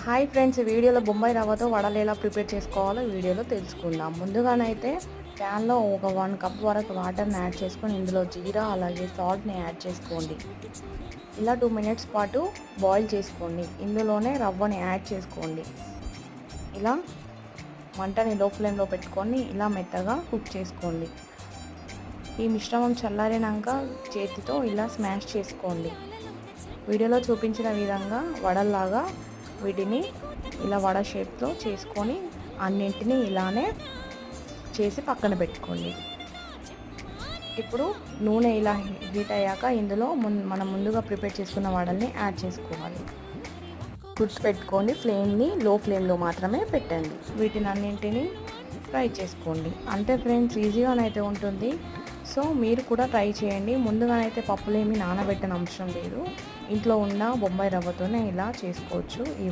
Hi friends, ఈ వీడియోలో బొంబాయి రవ్వతో వడలు ఎలా ప్రిపేర్ చేసుకోవాలో ఈ వీడియోలో తెలుసుకుందాం. ముందుగానైతే ప్యాన్లో ఒక 1 కప్ వరకు వాటర్ని యాడ్ చేసుకొని ఇందులో జీరా అలాగే సాల్ట్ని యాడ్ చేసుకోండి. ఇలా 2 మినిట్స్ పాటు బాయిల్ చేసుకోండి. ఇందులోనే రవ్వని యాడ్ చేసుకోండి. ఇలా మంటని లో ఫ్లేమ్లో పెట్టుకొని ఇలా మెత్తగా కుక్ చేసుకోండి. ఈ మిశ్రమం చల్లారినాక చేతితో ఇలా స్మాష్ చేసుకోండి. వీడియోలో చూపించిన విధంగా వడల్లాగా వీటిని ఇలా వడ షేప్లో చేసుకొని అన్నింటినీ ఇలానే చేసి పక్కన పెట్టుకోండి. ఇప్పుడు నూనె ఇలా హీట్ అయ్యాక ఇందులో మనం ముందుగా ప్రిపేర్ చేసుకున్న వడల్ని యాడ్ చేసుకోవాలి. గుర్తుపెట్టుకోండి, ఫ్లేమ్ని లో ఫ్లేమ్లో మాత్రమే పెట్టండి. వీటిని అన్నింటినీ ఫ్రై చేసుకోండి. అంటే ఫ్రెండ్స్, ఈజీగానైతే ఉంటుంది. సో మీరు కూడా ట్రై చేయండి. ముందుగానైతే పప్పులేమి నానబెట్టని అవసరం లేదు. ఇంట్లో ఉన్న బొంబాయి రవ్వతోనే ఇలా చేసుకోవచ్చు.